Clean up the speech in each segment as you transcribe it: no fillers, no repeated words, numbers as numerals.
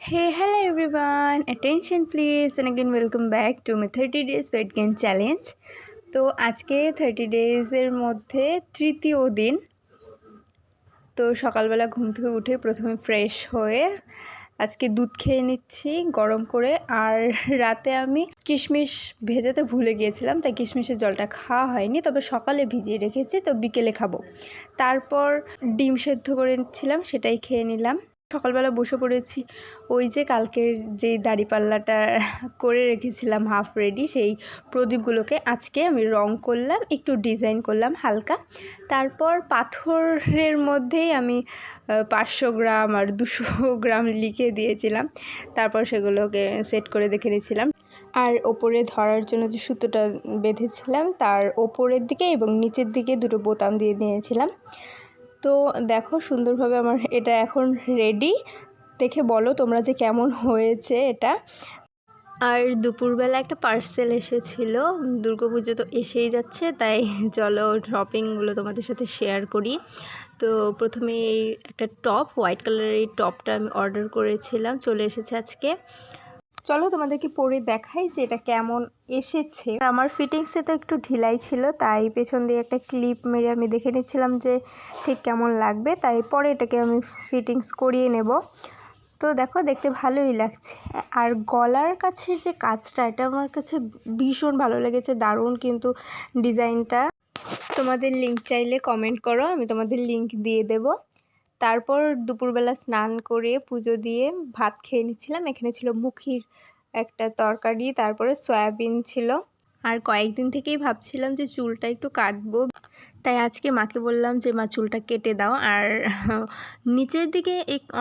Hey, hello everyone. Attention please and again welcome back to my 30 days weight gain challenge. তো আজকে 30 ডেজের মধ্যে তৃতীয় দিন। তো সকালবেলা ঘুম থেকে উঠে প্রথমে ফ্রেশ হয়ে আজকে দুধ খেয়ে নিচ্ছি গরম করে। আর রাতে আমি কিশমিশ ভেজাতে ভুলে গিয়েছিলাম, তাই কিশমিশের জলটা খাওয়া হয়নি, তবে সকালে ভিজিয়ে রেখেছি, তো বিকেলে খাবো। তারপর ডিম সেদ্ধ করেছিলাম, সেটাই খেয়ে নিলাম। সকালবেলা বসে পড়েছি ওই যে কালকের যেই দাড়িপাল্লাটা করে রেখেছিলাম হাফ রেডি, সেই প্রদীপগুলোকে আজকে আমি রং করলাম, একটু ডিজাইন করলাম হালকা। তারপর পাথরের মধ্যেই আমি 500 গ্রাম আর 200 গ্রাম লিখে দিয়েছিলাম। তারপর সেগুলোকে সেট করে দেখে নিয়েছিলাম। আর ওপরে ধরার জন্য যে সুতোটা বেঁধেছিলাম তার ওপরের দিকে এবং নিচের দিকে দুটো বোতাম দিয়ে নিয়েছিলাম। তো দেখো সুন্দরভাবে আমার এটা এখন রেডি। দেখে বলো তোমরা যে কেমন হয়েছে এটা। আর দুপুরবেলা একটা পার্সেল এসেছিল, দুর্গাপুজো তো এসেই যাচ্ছে, তাই চলো শপিংগুলো তোমাদের সাথে শেয়ার করি। তো প্রথমে এই একটা টপ, হোয়াইট কালারের এই টপটা আমি অর্ডার করেছিলাম, চলে এসেছে আজকে। চলো তোমাদেরকে পরে দেখাই যে এটা কেমন এসেছে। আমার ফিটিংসে তো একটু ঢিলাই ছিল, তাই পেছন দিয়ে একটা ক্লিপ মেরে আমি দেখে নিচ্ছিলাম যে ঠিক কেমন লাগবে, তাই পরে এটাকে আমি ফিটিংস করিয়ে নেব। তো দেখো দেখতে ভালোই লাগছে। আর গলার কাছের যে কাজটা, এটা আমার কাছে ভীষণ ভালো লেগেছে, দারুণ কিন্তু ডিজাইনটা। তোমাদের লিঙ্ক চাইলে কমেন্ট করো, আমি তোমাদের লিঙ্ক দিয়ে দেব। তারপর দুপুরবেলা স্নান করে পুজো দিয়ে ভাত খেয়ে নিচ্ছিলাম। এখানে ছিল মুখির একটা তরকারি, তারপরে সয়াবিন ছিল। আর কয়েকদিন থেকেই ভাবছিলাম যে চুলটা একটু কাটবো, তাই আজকে মাকে বললাম যে মা চুলটা কেটে দাও। আর নিচের দিকে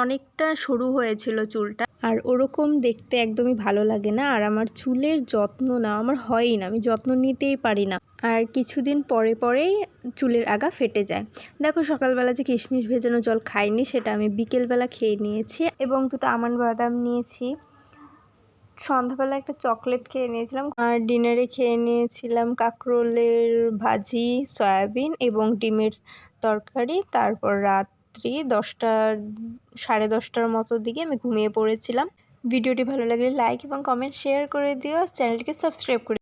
অনেকটা সরু হয়েছিল চুলটা, আর ওরকম দেখতে একদমই ভালো লাগে না। আর আমার চুলের যত্ন না আমার হয়ই না, আমি যত্ন নিতেই পারি না। আর কিছুদিন পরে পরেই চুলের আগা ফেটে যায়। দেখো সকালবেলা যে কিশমিশ ভেজানো জল খাইনি, সেটা আমি বিকেলবেলা খেয়ে নিয়েছি এবং দুটো আমন্ড বাদাম নিয়েছি। সন্ধ্যাবেলা একটা চকলেট খেয়ে নিয়েছিলাম। আর ডিনারে খেয়ে নিয়েছিলাম কাঁকরোলের ভাজি, সয়াবিন এবং ডিমের তরকারি। তারপর রাত্রি 10টা, 10:30টার মতো দিকে আমি ঘুমিয়ে পড়েছিলাম। ভিডিওটি ভালো লাগলে লাইক এবং কমেন্ট শেয়ার করে দিও, চ্যানেলটিকে সাবস্ক্রাইব করে